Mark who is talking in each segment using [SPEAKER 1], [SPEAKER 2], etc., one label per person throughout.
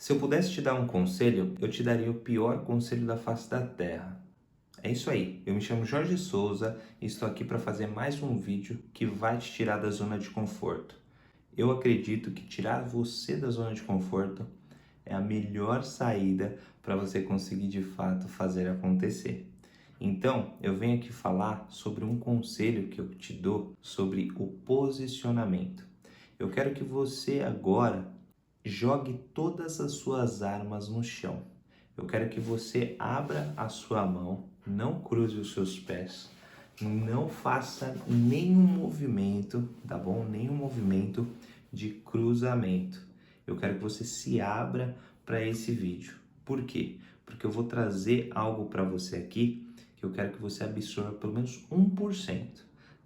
[SPEAKER 1] Se eu pudesse te dar um conselho, eu te daria o pior conselho da face da Terra. É isso aí, eu me chamo Jorge Souza e estou aqui para fazer mais um vídeo que vai te tirar da zona de conforto. Eu acredito que tirar você da zona de conforto é a melhor saída para você conseguir de fato fazer acontecer. Então, eu venho aqui falar sobre um conselho que eu te dou sobre o posicionamento. Eu quero que você agora jogue todas as suas armas no chão. Eu quero que você abra a sua mão, não cruze os seus pés, não faça nenhum movimento, tá bom? Nenhum movimento de cruzamento. Eu quero que você se abra para esse vídeo. Por quê? Porque eu vou trazer algo para você aqui que eu quero que você absorva pelo menos 1%,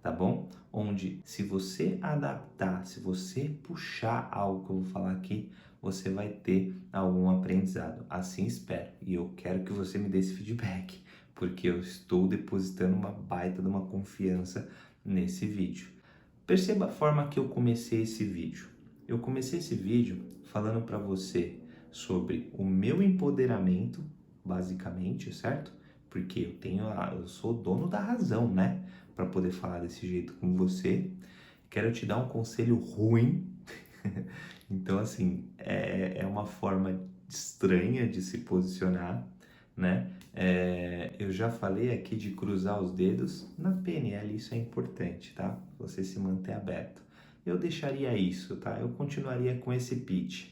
[SPEAKER 1] tá bom? Onde se você adaptar, se você puxar algo que eu vou falar aqui, você vai ter algum aprendizado. Assim espero. E eu quero que você me dê esse feedback, porque eu estou depositando uma baita de uma confiança nesse vídeo. Perceba a forma que eu comecei esse vídeo. Eu comecei esse vídeo falando para você sobre o meu empoderamento, basicamente, certo? Porque eu sou dono da razão, né? Para poder falar desse jeito com você. Quero te dar um conselho ruim. Então, assim, é uma forma estranha de se posicionar, né? Eu já falei aqui de cruzar os dedos. Na PNL isso é importante, tá? Você se manter aberto. Eu deixaria isso, tá? Eu continuaria com esse pitch.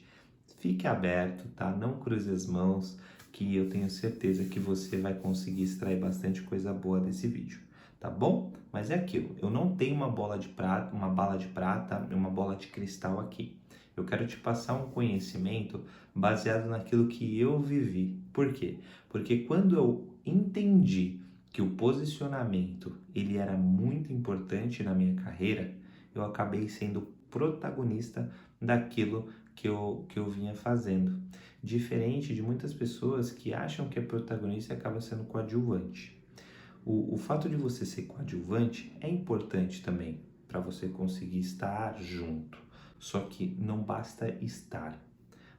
[SPEAKER 1] Fique aberto, tá? Não cruze as mãos, que eu tenho certeza que você vai conseguir extrair bastante coisa boa desse vídeo, tá bom? Mas é aquilo, eu não tenho uma bola de prata, uma bola de cristal aqui. Eu quero te passar um conhecimento baseado naquilo que eu vivi. Por quê? Porque quando eu entendi que o posicionamento ele era muito importante na minha carreira, eu acabei sendo protagonista daquilo que eu vinha fazendo. Diferente de muitas pessoas que acham que é protagonista e acaba sendo coadjuvante. O fato de você ser coadjuvante é importante também para você conseguir estar junto. Só que não basta estar,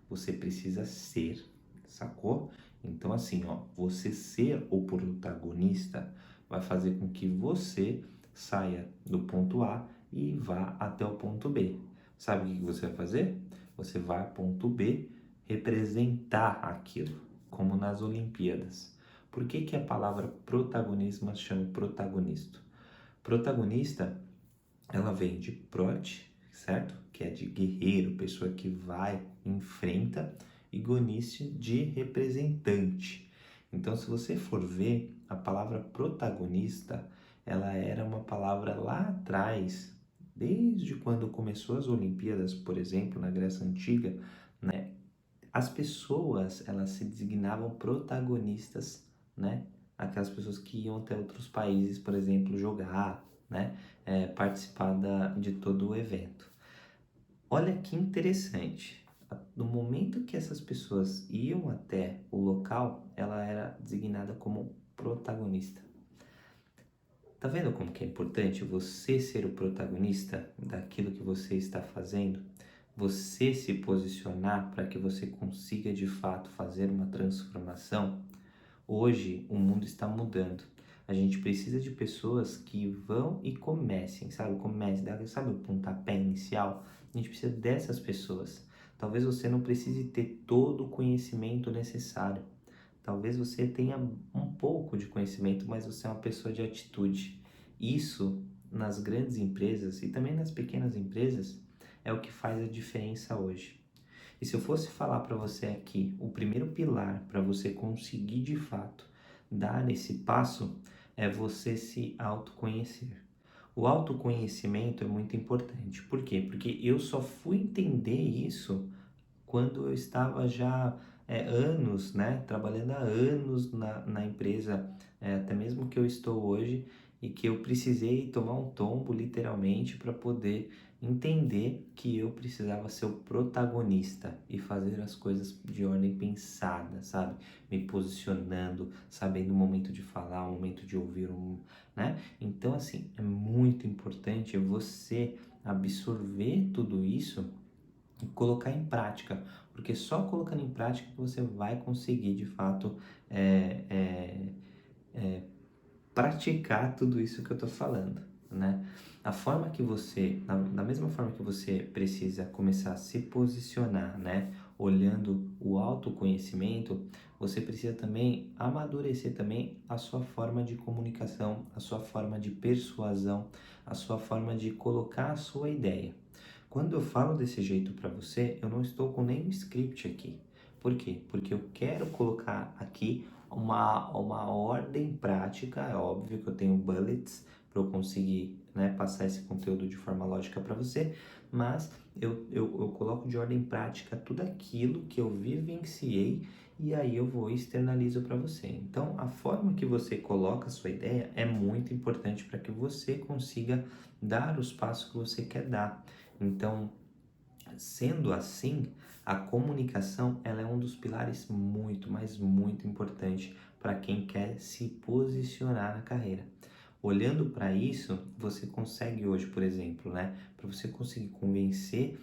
[SPEAKER 1] você precisa ser, sacou? Então assim, ó, você ser o protagonista vai fazer com que você saia do ponto A e vá até o ponto B. Sabe o que você vai fazer? Você vai ao ponto B representar aquilo, como nas Olimpíadas. Por que que a palavra protagonismo se chama protagonista? Protagonista, ela vem de prot, certo? Que é de guerreiro, pessoa que vai, enfrenta, e goniste de representante. Então, se você for ver, a palavra protagonista, ela era uma palavra lá atrás, desde quando começou as Olimpíadas, por exemplo, na Grécia Antiga, né? As pessoas, elas se designavam protagonistas, né? Aquelas pessoas que iam até outros países, por exemplo, jogar, né? Participar de todo o evento. Olha que interessante. No momento que essas pessoas iam até o local, ela era designada como protagonista. Tá vendo como que é importante você ser o protagonista daquilo que você está fazendo? Você se posicionar para que você consiga de fato fazer uma transformação? Hoje o mundo está mudando. A gente precisa de pessoas que vão e comecem, sabe? Sabe o pontapé inicial? A gente precisa dessas pessoas. Talvez você não precise ter todo o conhecimento necessário. Talvez você tenha um pouco de conhecimento, mas você é uma pessoa de atitude. Isso, nas grandes empresas e também nas pequenas empresas, é o que faz a diferença hoje. E se eu fosse falar para você aqui, o primeiro pilar para você conseguir de fato dar esse passo é você se autoconhecer. O autoconhecimento é muito importante. Por quê? Porque eu só fui entender isso quando eu estava já anos, né, trabalhando há anos na empresa, até mesmo que eu estou hoje, e que eu precisei tomar um tombo literalmente para poder entender que eu precisava ser o protagonista e fazer as coisas de ordem pensada, sabe? Me posicionando, sabendo o momento de falar, o momento de ouvir, né? Então, assim, é muito importante você absorver tudo isso e colocar em prática, porque só colocando em prática que você vai conseguir de fato é, é, praticar tudo isso que eu estou falando, né? A forma que você, da mesma forma que você precisa começar a se posicionar, né? Olhando o autoconhecimento, você precisa também amadurecer também a sua forma de comunicação, a sua forma de persuasão, a sua forma de colocar a sua ideia. Quando eu falo desse jeito para você, eu não estou com nenhum script aqui. Por quê? Porque eu quero colocar aqui uma ordem prática. É óbvio que eu tenho bullets para eu conseguir, né, passar esse conteúdo de forma lógica para você, mas eu coloco de ordem prática tudo aquilo que eu vivenciei e aí eu vou e externalizo para você. Então, a forma que você coloca a sua ideia é muito importante para que você consiga dar os passos que você quer dar. Então, sendo assim, a comunicação ela é um dos pilares muito, mas muito importante para quem quer se posicionar na carreira. Olhando para isso, você consegue hoje, por exemplo, né, para você conseguir convencer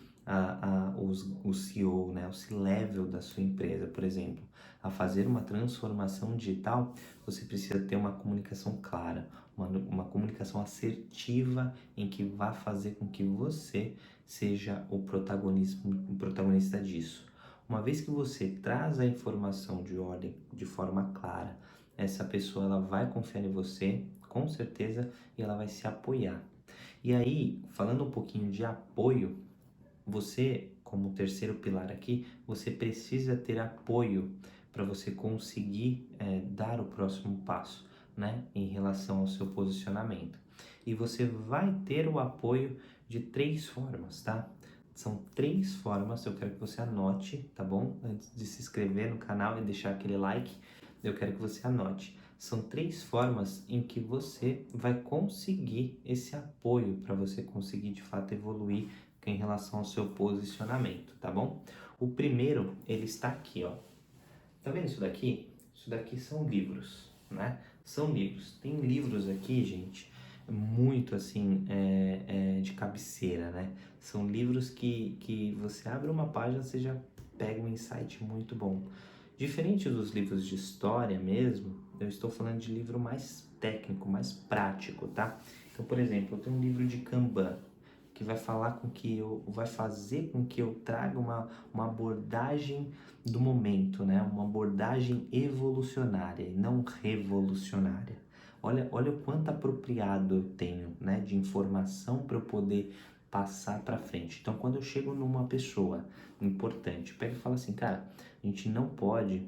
[SPEAKER 1] o CEO, né, o C-level da sua empresa, por exemplo, a fazer uma transformação digital, você precisa ter uma comunicação clara, uma comunicação assertiva em que vá fazer com que você seja o protagonista disso. Uma vez que você traz a informação de ordem de forma clara, essa pessoa ela vai confiar em você, com certeza, e ela vai se apoiar. E aí, falando um pouquinho de apoio, você, como terceiro pilar aqui, você precisa ter apoio para você conseguir dar o próximo passo, né, em relação ao seu posicionamento. E você vai ter o apoio de três formas, tá? São três formas, eu quero que você anote, tá bom? Antes de se inscrever no canal e deixar aquele like, eu quero que você anote. São três formas em que você vai conseguir esse apoio para você conseguir de fato evoluir em relação ao seu posicionamento, tá bom? O primeiro, ele está aqui, ó. Tá vendo isso daqui? Isso daqui são livros, né? São livros. Tem livros aqui, gente, muito assim, de cabeceira, né? São livros que você abre uma página, você já pega um insight muito bom. Diferente dos livros de história mesmo, eu estou falando de livro mais técnico, mais prático, tá? Então, por exemplo, eu tenho um livro de Kanban, que vai falar com que eu, vai fazer com que eu traga uma abordagem do momento, né? Uma abordagem evolucionária e não revolucionária. Olha o quanto apropriado eu tenho, né, de informação para eu poder passar para frente. Então, quando eu chego numa pessoa importante, pega e fala assim, cara, a gente não pode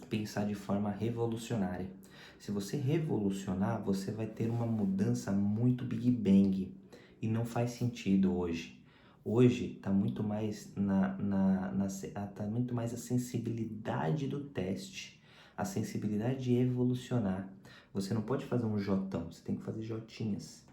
[SPEAKER 1] pensar de forma revolucionária. Se você revolucionar, você vai ter uma mudança muito Big Bang e não faz sentido hoje. Hoje está muito mais tá muito mais a sensibilidade do teste, a sensibilidade de evolucionar. Você não pode fazer um jotão, você tem que fazer jotinhas.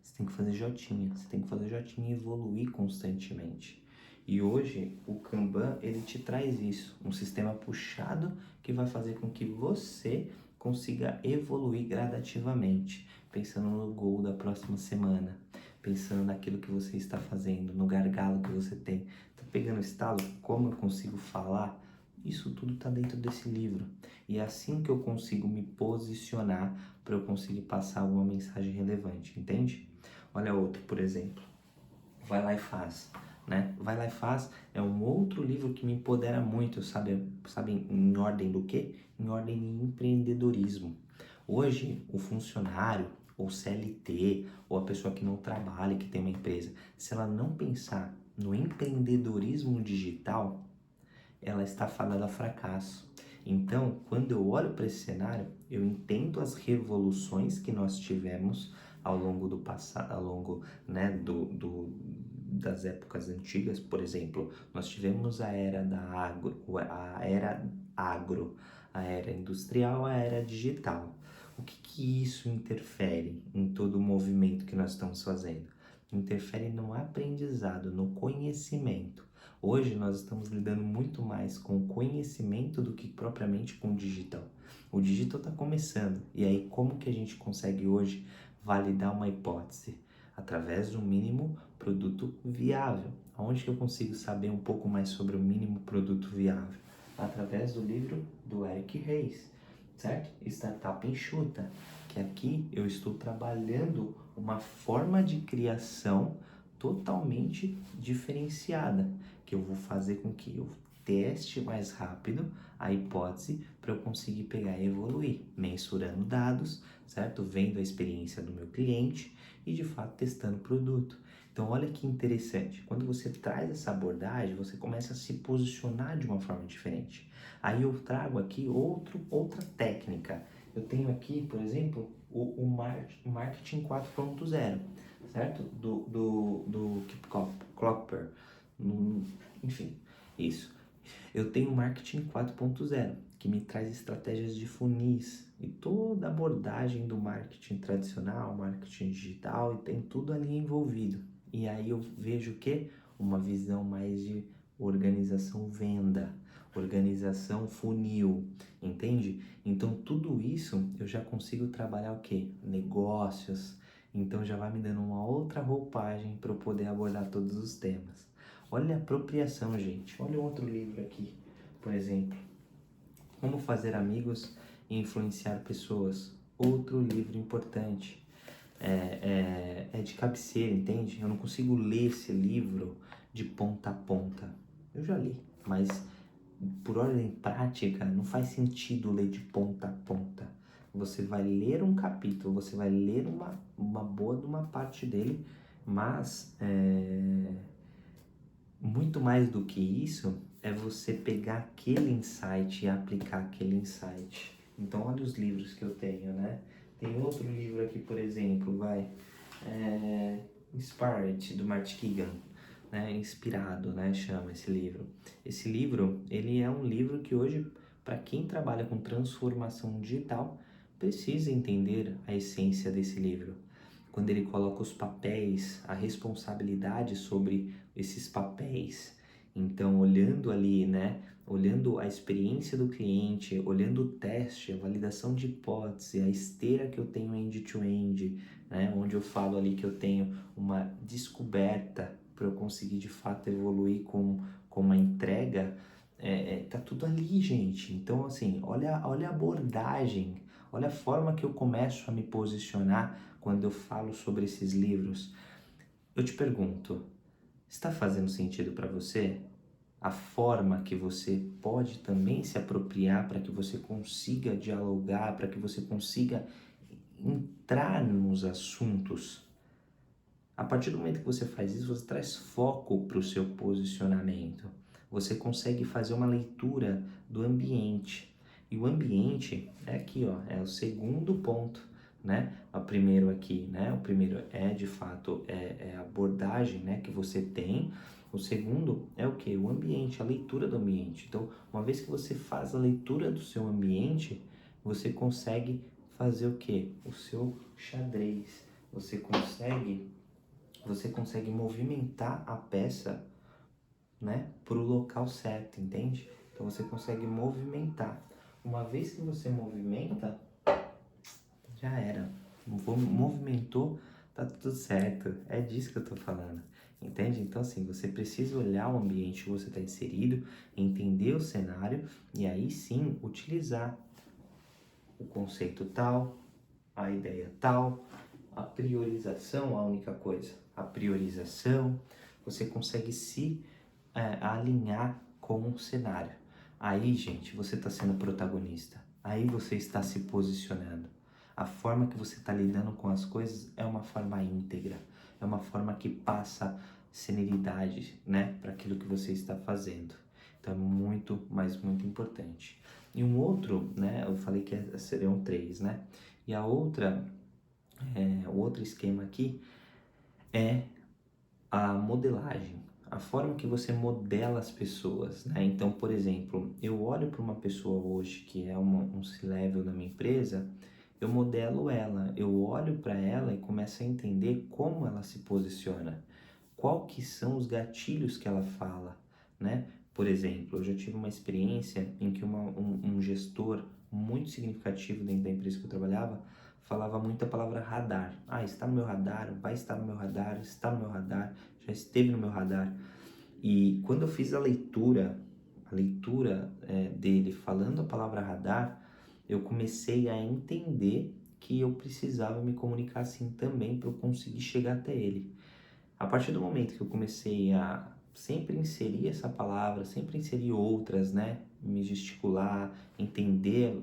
[SPEAKER 1] Você tem que fazer jotinha, você tem que fazer jotinha e evoluir constantemente. E hoje o Kanban ele te traz isso, um sistema puxado que vai fazer com que você consiga evoluir gradativamente, pensando no gol da próxima semana, pensando naquilo que você está fazendo, no gargalo que você tem. Tá pegando estalo? Como eu consigo falar? Isso tudo está dentro desse livro. E é assim que eu consigo me posicionar para eu conseguir passar alguma mensagem relevante, entende? Olha outro, por exemplo. Vai lá e faz, né? Vai lá e faz é um outro livro que me empodera muito, sabe em ordem do quê? Em ordem de empreendedorismo. Hoje, o funcionário, ou CLT, ou a pessoa que não trabalha, que tem uma empresa, se ela não pensar no empreendedorismo digital, ela está fadada a fracasso. Então, quando eu olho para esse cenário, eu entendo as revoluções que nós tivemos ao longo do passado, ao longo, né, das épocas antigas. Por exemplo, nós tivemos a era agro, a era industrial, a era digital. O que isso interfere em todo o movimento que nós estamos fazendo? Interfere no aprendizado, no conhecimento. Hoje nós estamos lidando muito mais com conhecimento do que propriamente com o digital. O digital está começando, e aí como que a gente consegue hoje validar uma hipótese? Através do mínimo produto viável. Aonde que eu consigo saber um pouco mais sobre o mínimo produto viável? Através do livro do Eric Ries, certo? Startup Enxuta, que aqui eu estou trabalhando uma forma de criação totalmente diferenciada, que eu vou fazer com que eu teste mais rápido a hipótese para eu conseguir pegar e evoluir, mensurando dados, certo? Vendo a experiência do meu cliente e de fato testando o produto. Então olha que interessante, quando você traz essa abordagem, você começa a se posicionar de uma forma diferente. Aí eu trago aqui outra técnica. Eu tenho aqui, por exemplo, o marketing 4.0, certo? Do Kip Klopper. Enfim, isso. Eu tenho o marketing 4.0, que me traz estratégias de funis e toda a abordagem do marketing tradicional, marketing digital, e tem tudo ali envolvido. E aí eu vejo o quê? Uma visão mais de organização venda, organização funil, entende? Então tudo isso eu já consigo trabalhar o quê? Negócios. Então já vai me dando uma outra roupagem para eu poder abordar todos os temas. Olha a apropriação, gente. Olha outro livro aqui, por exemplo. Como fazer amigos e influenciar pessoas. Outro livro importante. É de cabeceira, entende? Eu não consigo ler esse livro de ponta a ponta. Eu já li, mas por ordem prática não faz sentido ler de ponta a ponta. Você vai ler um capítulo, você vai ler uma boa de uma parte dele, mas muito mais do que isso é você pegar aquele insight e aplicar aquele insight. Então olha os livros que eu tenho, né? Tem outro livro aqui, por exemplo, Inspired, do Martin Keegan, né? Inspirado, né? Chama esse livro. Esse livro, ele é um livro que hoje, para quem trabalha com transformação digital, precisa entender a essência desse livro. Quando ele coloca os papéis, a responsabilidade sobre esses papéis. Então, olhando ali, né? Olhando a experiência do cliente, olhando o teste, a validação de hipótese, a esteira que eu tenho end-to-end, né? Onde eu falo ali que eu tenho uma descoberta para eu conseguir de fato evoluir com uma entrega, tá tudo ali, gente. Então, assim, olha a abordagem, olha a forma que eu começo a me posicionar quando eu falo sobre esses livros. Eu te pergunto, está fazendo sentido para você? A forma que você pode também se apropriar para que você consiga dialogar, para que você consiga entrar nos assuntos. A partir do momento que você faz isso, você traz foco para o seu posicionamento. Você consegue fazer uma leitura do ambiente. E o ambiente é aqui, ó, é o segundo ponto, né? O primeiro aqui, né? O primeiro é de fato a abordagem, né, que você tem. O segundo é o que? O ambiente, a leitura do ambiente. Então, uma vez que você faz a leitura do seu ambiente, você consegue fazer o que? O seu xadrez. Você consegue movimentar a peça, né, para o local certo, entende? Então você consegue movimentar. Uma vez que você movimenta, já era. Movimentou, tá tudo certo. É disso que eu tô falando. Entende? Então, assim, você precisa olhar o ambiente que você está inserido, entender o cenário e aí sim utilizar o conceito tal, a ideia tal, a priorização, a única coisa. A priorização, você consegue se alinhar com o cenário. Aí, gente, você está sendo protagonista. Aí você está se posicionando. A forma que você está lidando com as coisas é uma forma íntegra. É uma forma que passa celeridade, né, para aquilo que você está fazendo. Então é muito, mas muito importante. E um outro, né, eu falei que seriam três, né? E a outra, o outro esquema aqui é a modelagem, a forma que você modela as pessoas, né? Então, por exemplo, eu olho para uma pessoa hoje que é um C-level da minha empresa, eu modelo ela, eu olho para ela e começo a entender como ela se posiciona, qual que são os gatilhos que ela fala, né? Por exemplo, eu já tive uma experiência em que um gestor muito significativo dentro da empresa que eu trabalhava falava muito a palavra radar. Ah, está no meu radar, vai estar no meu radar, está no meu radar, já esteve no meu radar. E quando eu fiz a leitura dele falando a palavra radar, eu comecei a entender que eu precisava me comunicar assim também para eu conseguir chegar até ele. A partir do momento que eu comecei a sempre inserir essa palavra, sempre inserir outras, né? Me gesticular, entender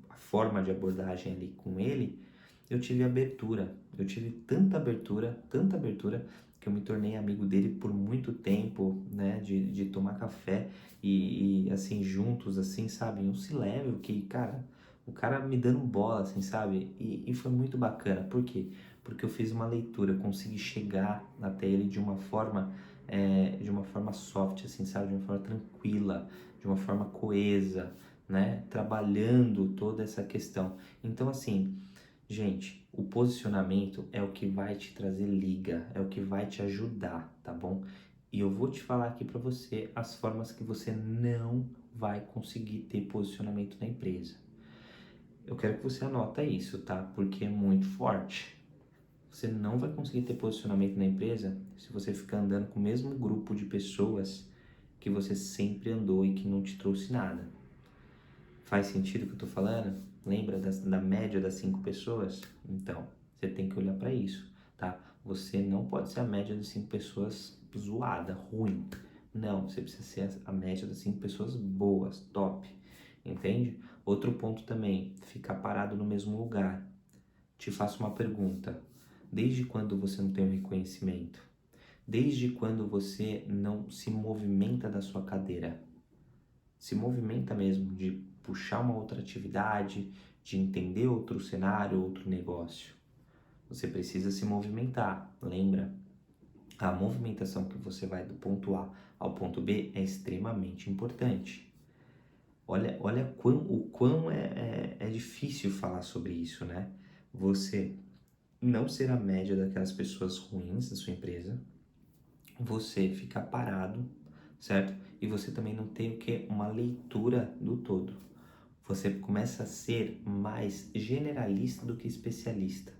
[SPEAKER 1] a forma de abordagem ali com ele, eu tive abertura. Eu tive tanta abertura, que eu me tornei amigo dele por muito tempo, né? De tomar café e assim, juntos, assim, sabe? Um se leve, que, cara, o cara me dando bola, assim, sabe? E foi muito bacana. Por quê? Porque eu fiz uma leitura, consegui chegar até ele de uma forma soft, assim, sabe? De uma forma tranquila, de uma forma coesa, né? Trabalhando toda essa questão. Então, assim, gente, o posicionamento é o que vai te trazer liga, é o que vai te ajudar, tá bom? E eu vou te falar aqui para você as formas que você não vai conseguir ter posicionamento na empresa. Eu quero que você anota isso, tá? Porque é muito forte. Você não vai conseguir ter posicionamento na empresa se você ficar andando com o mesmo grupo de pessoas que você sempre andou e que não te trouxe nada. Faz sentido o que eu tô falando? Lembra da média das 5 pessoas? Então, você tem que olhar para isso, tá? Você não pode ser a média das 5 pessoas zoada, ruim. Não, você precisa ser a média das 5 pessoas boas, top. Entende? Outro ponto também, ficar parado no mesmo lugar. Te faço uma pergunta. Desde quando você não tem um reconhecimento? Desde quando você não se movimenta da sua cadeira? Se movimenta mesmo, de puxar uma outra atividade, de entender outro cenário, outro negócio. Você precisa se movimentar, lembra? A movimentação que você vai do ponto A ao ponto B é extremamente importante. Olha o quão é difícil falar sobre isso, né? Você não ser a média daquelas pessoas ruins da sua empresa, você ficar parado, certo? E você também não tem o que? Uma leitura do todo. Você começa a ser mais generalista do que especialista.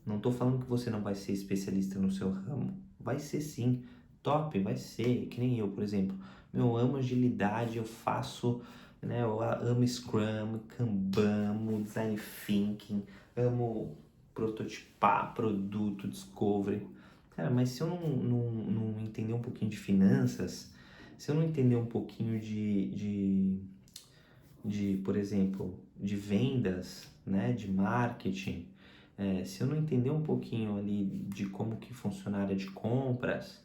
[SPEAKER 1] Não estou falando que você não vai ser especialista no seu ramo. Vai ser sim, top, vai ser. Que nem eu, por exemplo. Eu amo agilidade, eu faço, né? Eu amo Scrum, Kanban, amo Design Thinking, amo prototipar produto, discovery. Cara, mas se eu não entender um pouquinho de finanças, se eu não entender um pouquinho por exemplo, de vendas, né, de marketing, se eu não entender um pouquinho ali de como que funciona a área de compras,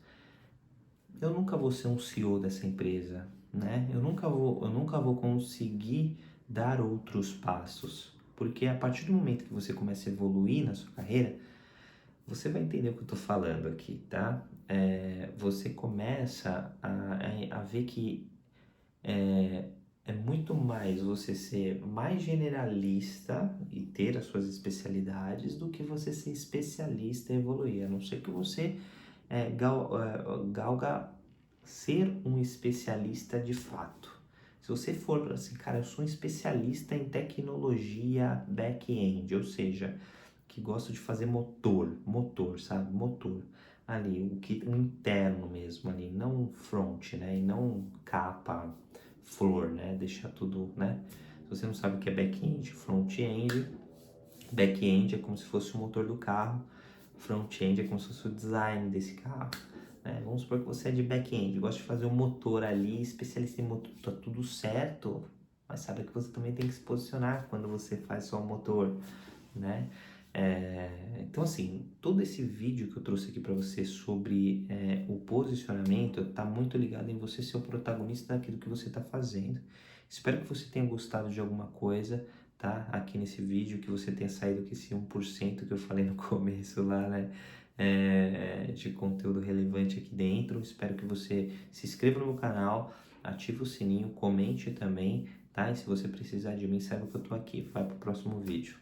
[SPEAKER 1] eu nunca vou ser um CEO dessa empresa, né? Eu nunca vou conseguir dar outros passos, porque a partir do momento que você começa a evoluir na sua carreira, você vai entender o que eu estou falando aqui, tá? Você começa a ver que é muito mais você ser mais generalista e ter as suas especialidades do que você ser especialista e evoluir. A não ser que você galga ser um especialista de fato. Se você for assim, cara, eu sou um especialista em tecnologia back-end, ou seja, que gosto de fazer motor, sabe? Motor. Ali, o interno mesmo ali, não front, né? E não capa, flor, né? Deixar tudo, né? Se você não sabe o que é back-end, front-end, back-end é como se fosse o motor do carro, front-end é como se fosse o design desse carro. Né? Vamos supor que você é de back-end, gosta de fazer o motor ali, especialista em motor, tá tudo certo, mas sabe que você também tem que se posicionar quando você faz só o motor, né? Então assim, todo esse vídeo que eu trouxe aqui para você sobre o posicionamento está muito ligado em você ser o protagonista daquilo que você está fazendo. Espero que você tenha gostado de alguma coisa, tá? Aqui nesse vídeo, que você tenha saído com esse 1% que eu falei no começo lá, né? De conteúdo relevante aqui dentro. Espero que você se inscreva no meu canal, ative o sininho, comente também, tá? E se você precisar de mim, saiba que eu tô aqui. Vai pro próximo vídeo.